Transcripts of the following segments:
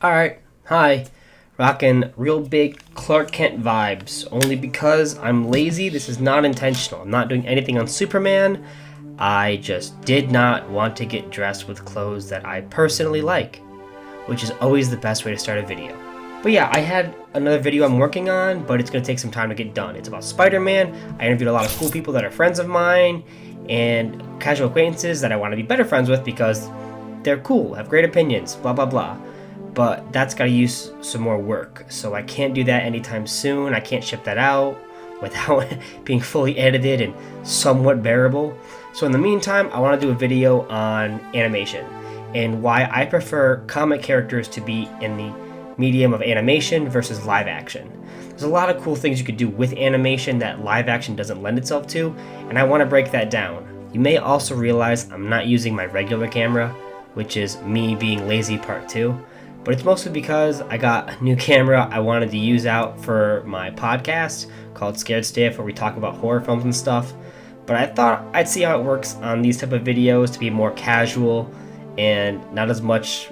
Alright, hi. Rockin' real big Clark Kent vibes. Only because I'm lazy, this is not intentional. I'm not doing anything on Superman. I just did not want to get dressed with clothes that I personally like, which is always the best way to start a video. But yeah, I had another video I'm working on, but it's gonna take some time to get done. It's about Spider-Man. I interviewed a lot of cool people that are friends of mine, and casual acquaintances that I want to be better friends with because they're cool, have great opinions, blah blah blah. But that's got to use some more work, so I can't do that anytime soon. I can't ship that out without being fully edited and somewhat bearable. So in the meantime, I want to do a video on animation and why I prefer comic characters to be in the medium of animation versus live action. There's a lot of cool things you could do with animation that live action doesn't lend itself to, and I want to break that down. You may also realize I'm not using my regular camera, which is me being lazy part 2. But it's mostly because I got a new camera I wanted to use out for my podcast called Scared Stiff, where we talk about horror films and stuff. But I thought I'd see how it works on these type of videos to be more casual and not as much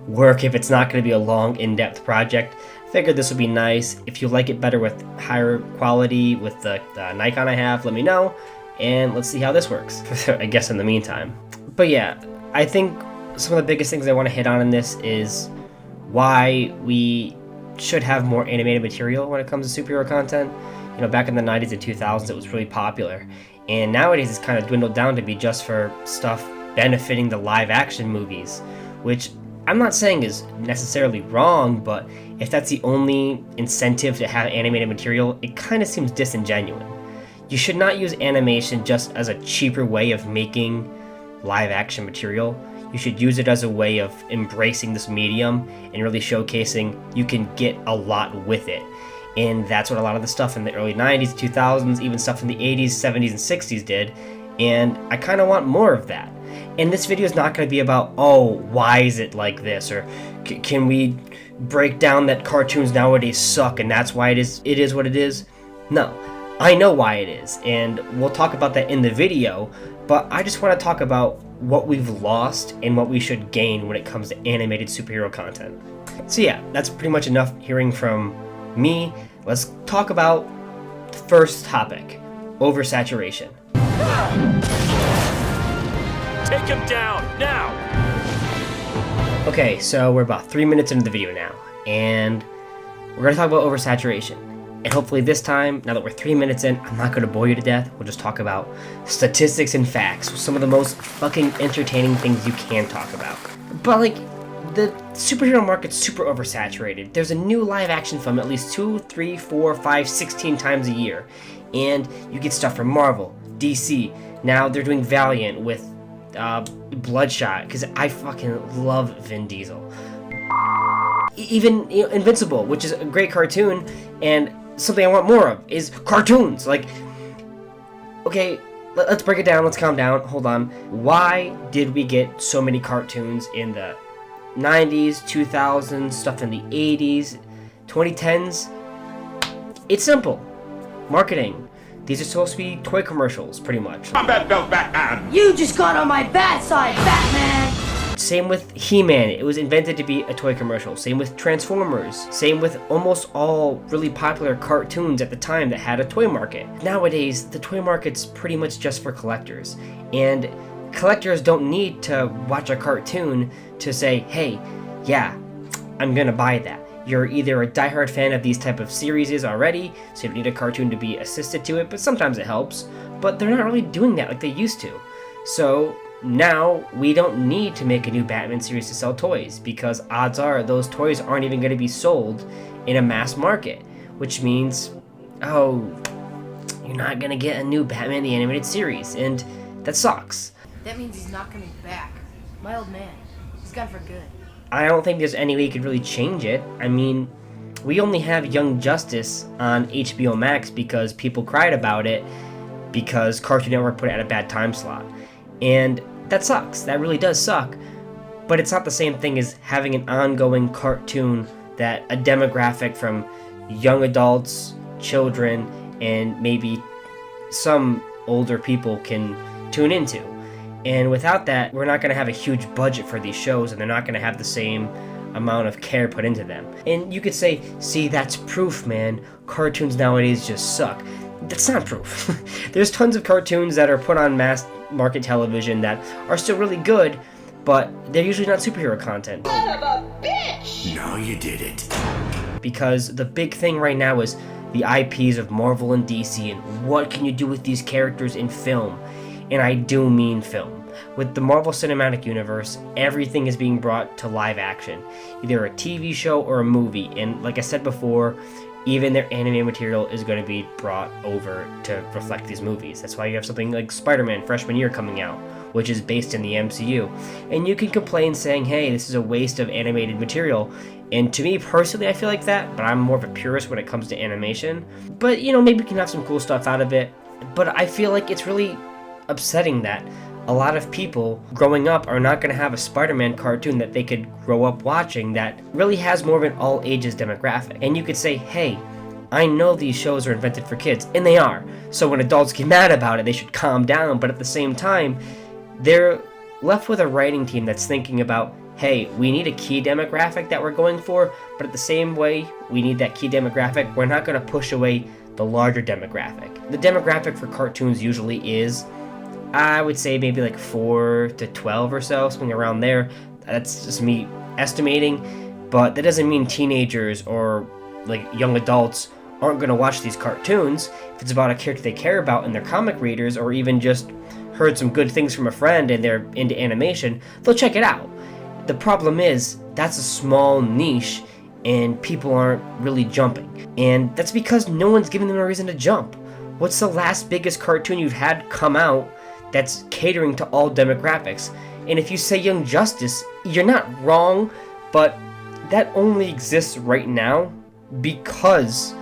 work if it's not going to be a long, in-depth project. Figured this would be nice. If you like it better with higher quality with the Nikon I have, let me know. And let's see how this works, I guess, in the meantime. But yeah, I think some of the biggest things I want to hit on in this is why we should have more animated material when it comes to superhero content. You know, back in the 90s and 2000s, it was really popular. And nowadays, it's kind of dwindled down to be just for stuff benefiting the live action movies, which I'm not saying is necessarily wrong, but if that's the only incentive to have animated material, it kind of seems disingenuous. You should not use animation just as a cheaper way of making live action material. You should use it as a way of embracing this medium and really showcasing you can get a lot with it. And that's what a lot of the stuff in the early 90s, 2000s, even stuff in the 80s, 70s, and 60s did. And I kind of want more of that. And this video is not going to be about, oh, why is it like this? Or can we break down that cartoons nowadays suck and that's why it is what it is? No, I know why it is. And we'll talk about that in the video. But I just want to talk about what we've lost and what we should gain when it comes to animated superhero content. So yeah, that's pretty much enough hearing from me. Let's talk about the first topic, oversaturation. Take him down, now! Okay, so we're about 3 minutes into the video now, and we're going to talk about oversaturation. And hopefully this time, now that we're 3 minutes in, I'm not going to bore you to death. We'll just talk about statistics and facts, some of the most fucking entertaining things you can talk about. But like, the superhero market's super oversaturated. There's a new live action film at least 2, 3, 4, 5, 16 times a year. And you get stuff from Marvel, DC. Now they're doing Valiant with Bloodshot, because I fucking love Vin Diesel. Even Invincible, which is a great cartoon, and something I want more of is cartoons. Like, okay, let's break it down. Let's calm down. Hold on. Why did we get so many cartoons in the 90s, 2000s, stuff in the 80s, 2010s? It's simple. Marketing. These are supposed to be toy commercials, pretty much. Combat belt, Batman! You just got on my bad side, Batman! Same with He-Man, it was invented to be a toy commercial. Same with Transformers. Same with almost all really popular cartoons at the time that had a toy market. Nowadays, the toy market's pretty much just for collectors. And collectors don't need to watch a cartoon to say, hey, yeah, I'm gonna buy that. You're either a diehard fan of these type of series already, so you don't need a cartoon to be assisted to it, but sometimes it helps. But they're not really doing that like they used to. So now we don't need to make a new Batman series to sell toys, because odds are those toys aren't even going to be sold in a mass market, which means, oh, you're not going to get a new Batman the Animated Series, and that sucks. That means he's not coming back. My old man. He's gone for good. I don't think there's any way you could really change it. I mean, we only have Young Justice on HBO Max because people cried about it because Cartoon Network put it at a bad time slot. And that sucks. That really does suck. But it's not the same thing as having an ongoing cartoon that a demographic from young adults, children, and maybe some older people can tune into. And without that, we're not going to have a huge budget for these shows, and they're not going to have the same amount of care put into them. And you could say, see, that's proof, man. Cartoons nowadays just suck. That's not proof. There's tons of cartoons that are put on mass market television that are still really good, but they're usually not superhero content. Son of a bitch! Now you did it. Because the big thing right now is the IPs of Marvel and DC and what can you do with these characters in film. And I do mean film. With the Marvel Cinematic Universe, everything is being brought to live action, either a TV show or a movie, and like I said before, even their anime material is going to be brought over to reflect these movies. That's why you have something like Spider-Man Freshman Year coming out, which is based in the MCU. And you can complain saying, hey, this is a waste of animated material. And to me personally, I feel like that, but I'm more of a purist when it comes to animation. But, maybe we can have some cool stuff out of it. But I feel like it's really upsetting that a lot of people growing up are not going to have a Spider-Man cartoon that they could grow up watching that really has more of an all ages demographic. And you could say, hey, I know these shows are invented for kids, and they are. So when adults get mad about it, they should calm down. But at the same time, they're left with a writing team that's thinking about, hey, we need a key demographic that we're going for, but at the same way we need that key demographic, we're not going to push away the larger demographic. The demographic for cartoons usually is, I would say maybe like 4 to 12 or so, something around there. That's just me estimating, but that doesn't mean teenagers or like young adults aren't going to watch these cartoons. If it's about a character they care about and they're comic readers, or even just heard some good things from a friend and they're into animation, they'll check it out. The problem is, that's a small niche and people aren't really jumping. And that's because no one's giving them a reason to jump. What's the last biggest cartoon you've had come out that's catering to all demographics? And if you say Young Justice, you're not wrong, but that only exists right now because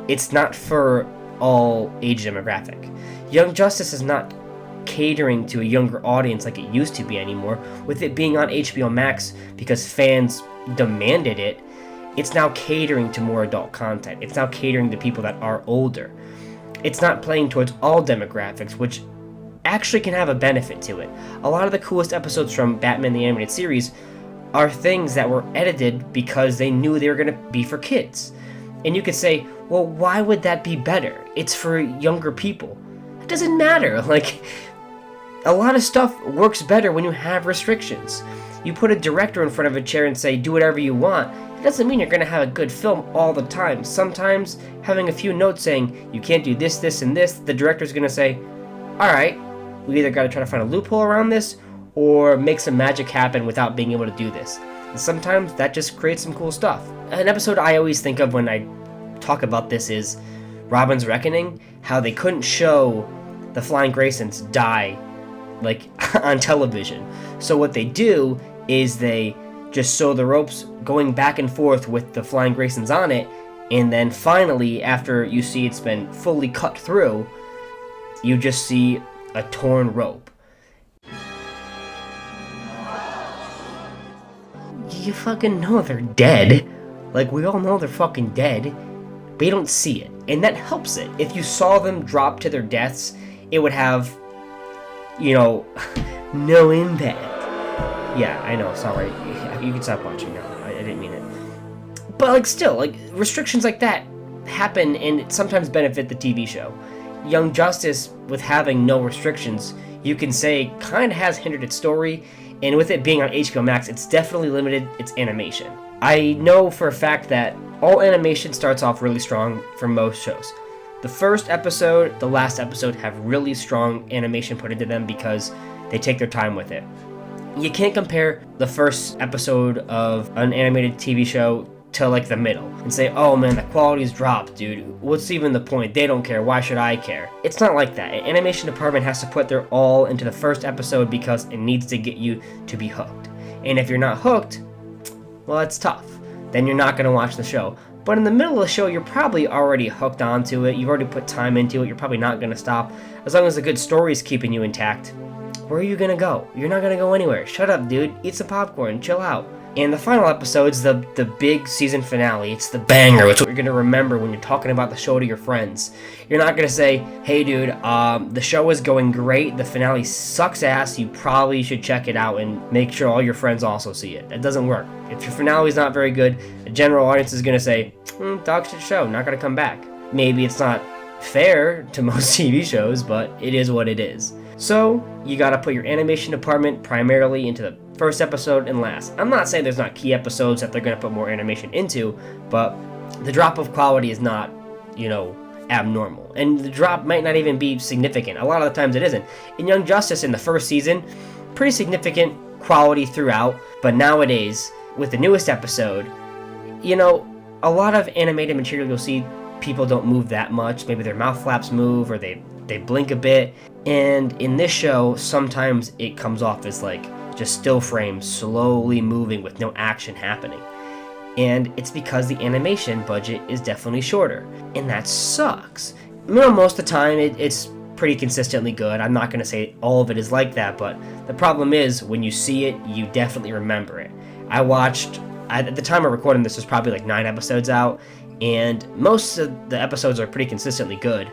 it's not for all age demographic. Young Justice is not catering to a younger audience like it used to be anymore. With it being on HBO Max because fans demanded it, it's now catering to more adult content. It's now catering to people that are older. It's not playing towards all demographics, which actually can have a benefit to it. A lot of the coolest episodes from Batman the Animated Series are things that were edited because they knew they were going to be for kids. And you could say, well, why would that be better? It's for younger people. It doesn't matter. Like, a lot of stuff works better when you have restrictions. You put a director in front of a chair and say, do whatever you want. It doesn't mean you're going to have a good film all the time. Sometimes having a few notes saying, you can't do this, this, and this, the director's going to say, alright, we either got to try to find a loophole around this, or make some magic happen without being able to do this. And sometimes that just creates some cool stuff. An episode I always think of when I talk about this is Robin's Reckoning, how they couldn't show the Flying Graysons die like on television. So what they do is they just sew the ropes going back and forth with the Flying Graysons on it, and then finally, after you see it's been fully cut through, you just see a torn rope. You fucking know they're dead. Like, we all know they're fucking dead, but you don't see it. And that helps it. If you saw them drop to their deaths, it would have, no impact. Yeah, I know, sorry. You can stop watching now. I didn't mean it. But, still, restrictions like that happen and sometimes benefit the TV show. Young Justice, with having no restrictions, you can say kind of has hindered its story, and with it being on HBO Max, it's definitely limited its animation. I know for a fact that all animation starts off really strong for most shows. The first episode, the last episode have really strong animation put into them because they take their time with it. You can't compare the first episode of an animated TV show to the middle and say, oh man, the quality's dropped, dude. What's even the point? They don't care. Why should I care? It's not like that. An animation department has to put their all into the first episode because it needs to get you to be hooked. And if you're not hooked, well, that's tough. Then you're not going to watch the show. But in the middle of the show, you're probably already hooked onto it. You've already put time into it. You're probably not going to stop. As long as the good story's keeping you intact, where are you going to go? You're not going to go anywhere. Shut up, dude. Eat some popcorn. Chill out. And the final episode's the big season finale. It's the banger. It's what you're going to remember when you're talking about the show to your friends. You're not going to say, hey dude, the show is going great, the finale sucks ass, you probably should check it out and make sure all your friends also see it. That doesn't work. If your finale is not very good, the general audience is going to say, dog shit show, not going to come back. Maybe it's not fair to most TV shows, but it is what it is. So, you gotta put your animation department primarily into the first episode and last. I'm not saying there's not key episodes that they're gonna put more animation into, but the drop of quality is not, abnormal. And the drop might not even be significant. A lot of the times it isn't. In Young Justice in the first season, pretty significant quality throughout, but nowadays, with the newest episode, a lot of animated material you'll see people don't move that much. Maybe their mouth flaps move or they blink a bit. And in this show, sometimes it comes off as like just still frames slowly moving with no action happening. And it's because the animation budget is definitely shorter. And that sucks. Most of the time, it's pretty consistently good. I'm not going to say all of it is like that, but the problem is when you see it, you definitely remember it. At the time of recording this, there's probably like 9 episodes out, and most of the episodes are pretty consistently good.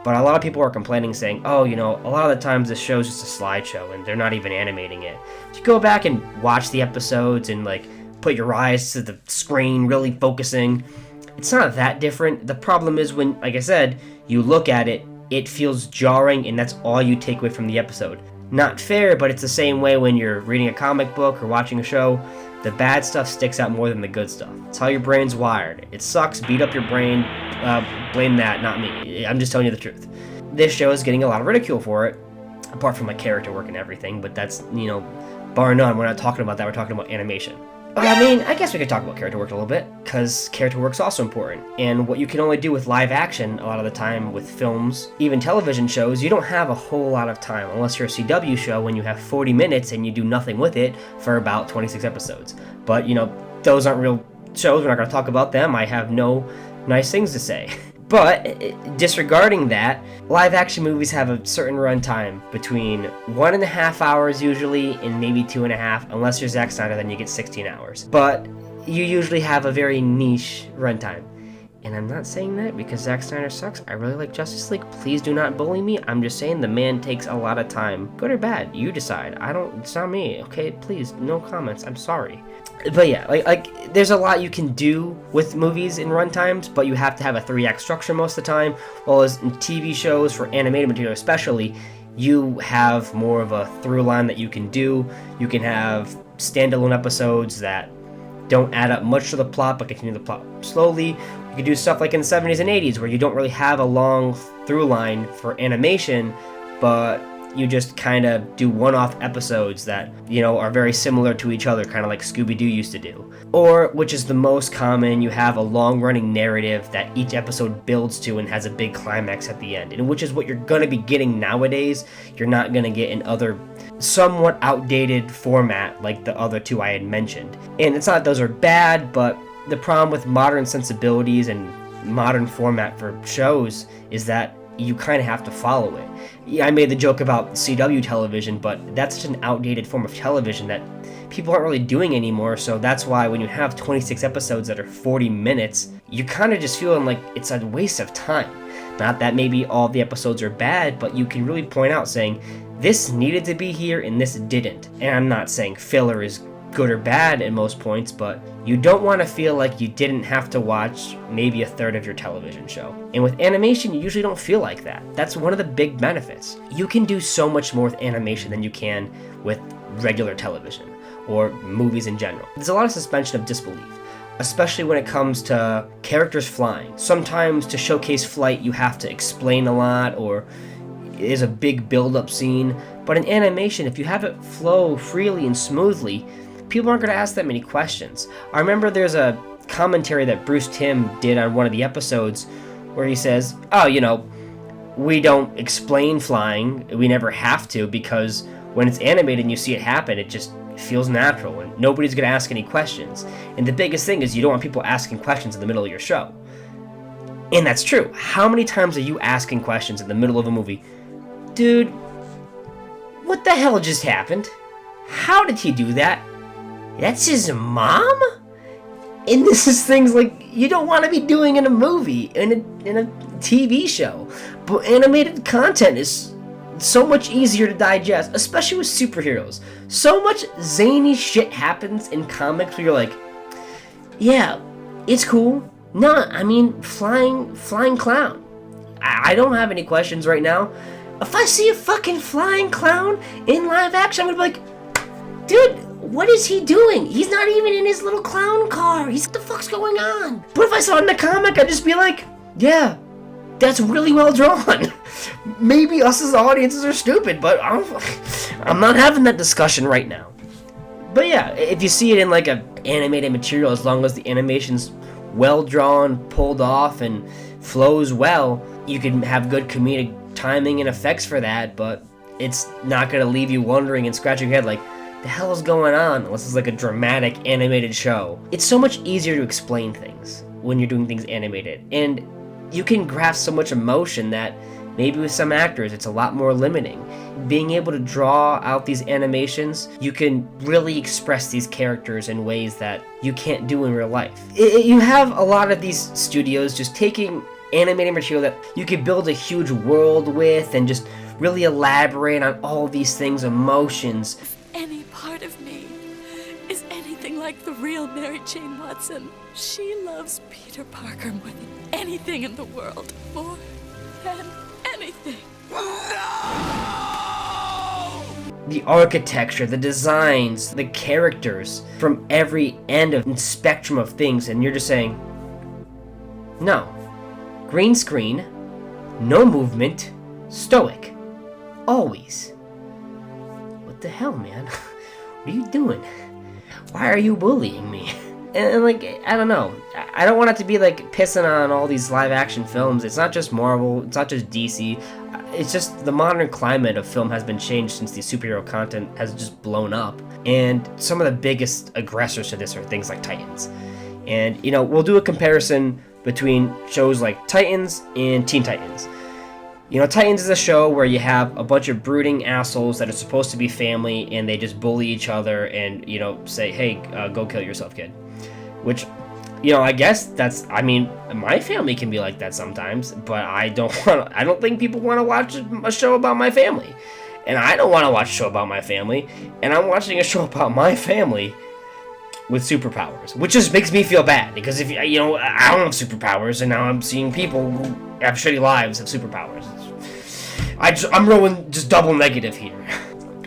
But a lot of people are complaining, saying, a lot of the times this show's just a slideshow and they're not even animating it. So you go back and watch the episodes and put your eyes to the screen, really focusing. It's not that different. The problem is when, like I said, you look at it, it feels jarring and that's all you take away from the episode. Not fair, but it's the same way when you're reading a comic book or watching a show. The bad stuff sticks out more than the good stuff. It's how your brain's wired. It sucks, beat up your brain, blame that, not me. I'm just telling you the truth. This show is getting a lot of ridicule for it, apart from character work and everything, but that's, bar none. We're not talking about that, we're talking about animation. I guess we could talk about character work a little bit, because character work's also important. And what you can only do with live action a lot of the time with films, even television shows, you don't have a whole lot of time, unless you're a CW show when you have 40 minutes and you do nothing with it for about 26 episodes. But, those aren't real shows, we're not going to talk about them, I have no nice things to say. But, disregarding that, live action movies have a certain runtime between 1.5 hours usually and maybe 2.5, unless you're Zack Snyder, then you get 16 hours. But you usually have a very niche runtime. And I'm not saying that because Zack Snyder sucks. I really like Justice League. Please do not bully me. I'm just saying the man takes a lot of time. Good or bad, you decide. It's not me, okay? Please, no comments. I'm sorry. But yeah, there's a lot you can do with movies in runtimes, but you have to have a 3-act structure most of the time. Whereas in TV shows, for animated material especially, you have more of a through line that you can do. You can have standalone episodes that don't add up much to the plot, but continue the plot slowly. You can do stuff like in the 70s and 80s, where you don't really have a long through line for animation, but you just kind of do one-off episodes that, are very similar to each other, kind of like Scooby-Doo used to do. Or, which is the most common, you have a long-running narrative that each episode builds to and has a big climax at the end, and which is what you're going to be getting nowadays. You're not going to get in other somewhat outdated format like the other two I had mentioned. And it's not that those are bad, but the problem with modern sensibilities and modern format for shows is that you kind of have to follow it. Yeah, I made the joke about CW television, but that's such an outdated form of television that people aren't really doing anymore, so that's why when you have 26 episodes that are 40 minutes, you're kind of just feeling like it's a waste of time. Not that maybe all the episodes are bad, but you can really point out saying, this needed to be here and this didn't. And I'm not saying filler is good or bad at most points, but you don't want to feel like you didn't have to watch maybe a third of your television show. And with animation, you usually don't feel like that. That's one of the big benefits. You can do so much more with animation than you can with regular television or movies in general. There's a lot of suspension of disbelief, especially when it comes to characters flying. Sometimes to showcase flight, you have to explain a lot, or there's a big build-up scene. But in animation, if you have it flow freely and smoothly, people aren't going to ask that many questions. I remember there's a commentary that Bruce Timm did on one of the episodes where he says, we don't explain flying, we never have to, because when it's animated and you see it happen, it just feels natural and nobody's going to ask any questions. And the biggest thing is you don't want people asking questions in the middle of your show. And that's true. How many times are you asking questions in the middle of a movie? Dude, what the hell just happened? How did he do that? That's his mom? And this is things like you don't want to be doing in a movie, in a TV show. But animated content is so much easier to digest, especially with superheroes. So much zany shit happens in comics where you're like, yeah, it's cool. No, I mean, flying clown. I don't have any questions right now. If I see a fucking flying clown in live action, I'm gonna be like, dude, what is he doing? He's not even in his little clown car. What the fuck's going on? But if I saw it in the comic, I'd just be like, yeah, that's really well drawn. Maybe us as audiences are stupid, but I'm not having that discussion right now. But yeah, if you see it in like a animated material, as long as the animation's well drawn, pulled off, and flows well, you can have good comedic timing and effects for that, but it's not going to leave you wondering and scratching your head like, the hell is going on, unless it's like a dramatic animated show. It's so much easier to explain things when you're doing things animated, and you can grasp so much emotion that maybe with some actors it's a lot more limiting. Being able to draw out these animations, you can really express these characters in ways that you can't do in real life. You have a lot of these studios just taking animated material that you could build a huge world with and just really elaborate on all these things, emotions. Any part of me is anything like the real Mary Jane Watson, she loves Peter Parker more than anything in the world. More than anything. The architecture, the designs, the characters from every end of the spectrum of things, and you're just saying, no. Green screen, no movement, stoic. Always. What the hell, man? What are you doing? Why are you bullying me? And like, I don't know. I don't want it to be like pissing on all these live action films. It's not just Marvel, it's not just DC. It's just the modern climate of film has been changed since the superhero content has just blown up. And some of the biggest aggressors to this are things like Titans. And, you know, we'll do a comparison between shows like Titans and Teen Titans. You know, Titans is a show where you have a bunch of brooding assholes that are supposed to be family, and they just bully each other and, you know, say, hey, go kill yourself, kid. Which, you know, I guess that's, I mean, my family can be like that sometimes, but I don't think people want to watch a show about my family. And I don't want to watch a show about my family, and I'm watching a show about my family with superpowers, which just makes me feel bad, because if you know, I don't have superpowers, and now I'm seeing people who have shitty lives have superpowers. I'm rolling just double negative here.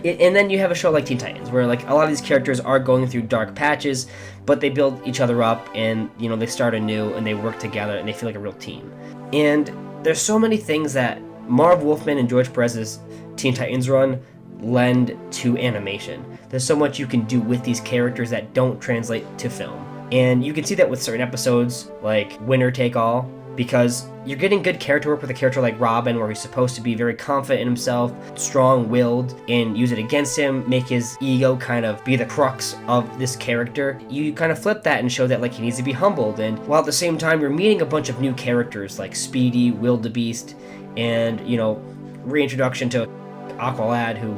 And then you have a show like Teen Titans, where like a lot of these characters are going through dark patches, but they build each other up, and you know, they start anew, and they work together, and they feel like a real team. And there's so many things that Marv Wolfman and George Perez's Teen Titans run lend to animation. There's so much you can do with these characters that don't translate to film. And you can see that with certain episodes like Winner Take All, because you're getting good character work with a character like Robin, where he's supposed to be very confident in himself, strong-willed, and use it against him, make his ego kind of be the crux of this character. You kind of flip that and show that like he needs to be humbled, and while at the same time you're meeting a bunch of new characters like Speedy, Wildebeest, and, you know, reintroduction to Aqualad, who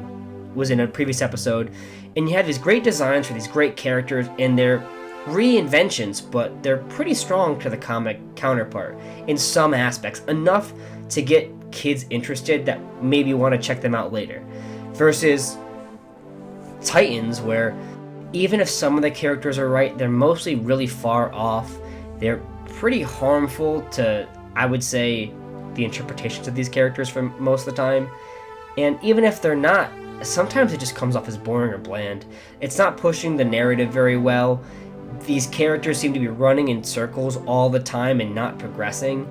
was in a previous episode, and you have these great designs for these great characters, and they're reinventions, but they're pretty strong to the comic counterpart in some aspects, enough to get kids interested that maybe want to check them out later, versus Titans, where even if some of the characters are right, they're mostly really far off. They're pretty harmful to, I would say, the interpretations of these characters for most of the time. And even if they're not, sometimes it just comes off as boring or bland. It's not pushing the narrative very well. These characters seem to be running in circles all the time and not progressing,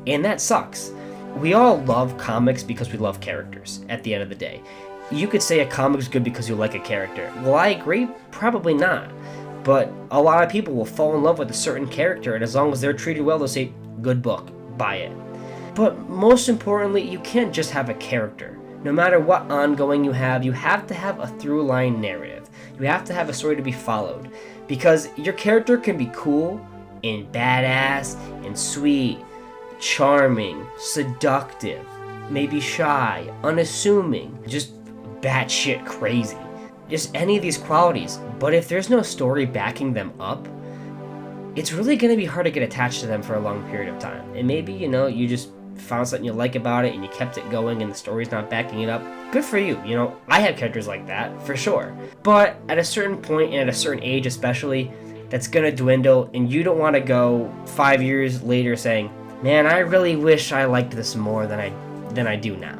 and that sucks. We all love comics because we love characters at the end of the day. You could say a comic's good because you like a character. Well, I agree, probably not. But a lot of people will fall in love with a certain character, and as long as they're treated well, they'll say, good book, buy it. But most importantly, you can't just have a character. No matter what ongoing you have to have a through-line narrative. You have to have a story to be followed. Because your character can be cool, and badass, and sweet, charming, seductive, maybe shy, unassuming, just batshit crazy. Just any of these qualities. But if there's no story backing them up, it's really going to be hard to get attached to them for a long period of time. And maybe, you just found something you like about it and you kept it going and the story's not backing it up. Good for you. I have characters like that, for sure. But at a certain point and at a certain age especially, that's going to dwindle, and you don't want to go 5 years later saying, man, I really wish I liked this more than I do now.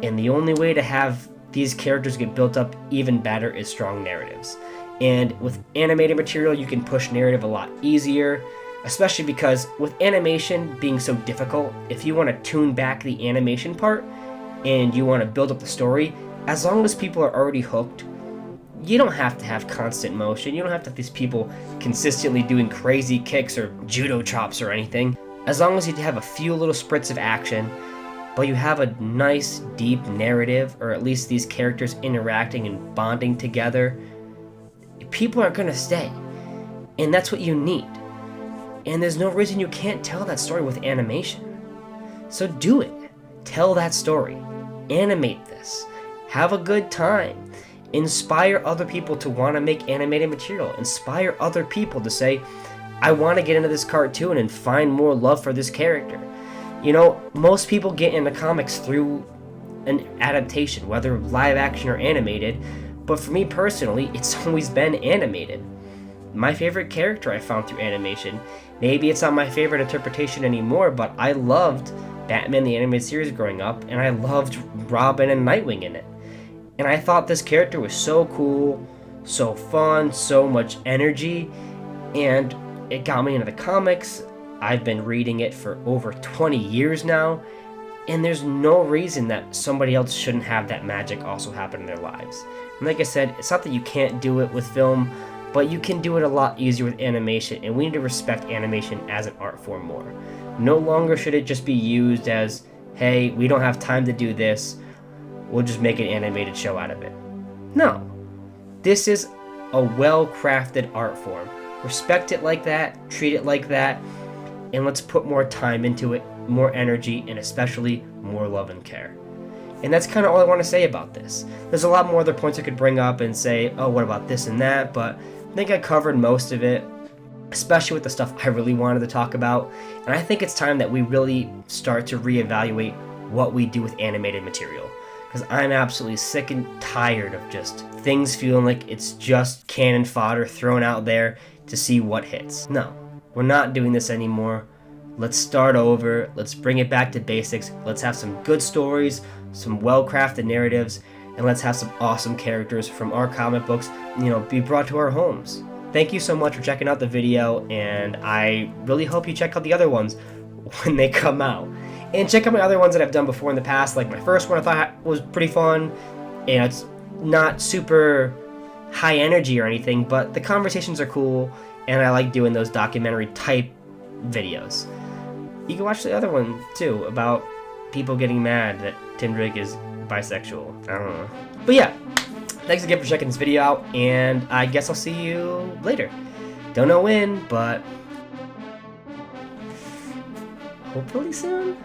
And the only way to have these characters get built up even better is strong narratives. And with animated material, you can push narrative a lot easier, especially because with animation being so difficult, if you want to tune back the animation part and you want to build up the story, as long as people are already hooked, you don't have to have constant motion. You don't have to have these people consistently doing crazy kicks or judo chops or anything. As long as you have a few little spurts of action, but you have a nice, deep narrative, or at least these characters interacting and bonding together, people are going to stay. And that's what you need. And there's no reason you can't tell that story with animation. So do it. Tell that story. Animate this. Have a good time. Inspire other people to want to make animated material. Inspire other people to say, I want to get into this cartoon and find more love for this character. Most people get into comics through an adaptation, whether live action or animated, but for me personally, it's always been animated. My favorite character I found through animation. Maybe it's not my favorite interpretation anymore, but I loved Batman the Animated Series growing up, and I loved Robin and Nightwing in it. And I thought this character was so cool, so fun, so much energy, and it got me into the comics. I've been reading it for over 20 years now, and there's no reason that somebody else shouldn't have that magic also happen in their lives. And like I said, it's not that you can't do it with film, but you can do it a lot easier with animation, and we need to respect animation as an art form more. No longer should it just be used as, hey, we don't have time to do this, we'll just make an animated show out of it. No. This is a well-crafted art form. Respect it like that, treat it like that, and let's put more time into it, more energy, and especially more love and care. And that's kind of all I want to say about this. There's a lot more other points I could bring up and say, oh, what about this and that, but I think I covered most of it, especially with the stuff I really wanted to talk about. And I think it's time that we really start to reevaluate what we do with animated material. Because I'm absolutely sick and tired of just things feeling like it's just cannon fodder thrown out there to see what hits. No, we're not doing this anymore. Let's start over. Let's bring it back to basics. Let's have some good stories, some well-crafted narratives, and let's have some awesome characters from our comic books, be brought to our homes. Thank you so much for checking out the video, and I really hope you check out the other ones when they come out. And check out my other ones that I've done before in the past. Like my first one I thought was pretty fun, and it's not super high energy or anything, but the conversations are cool, and I like doing those documentary type videos. You can watch the other one too, about people getting mad that Tim Drake is bisexual. I don't know. But yeah, thanks again for checking this video out, and I guess I'll see you later. Don't know when, but hopefully soon.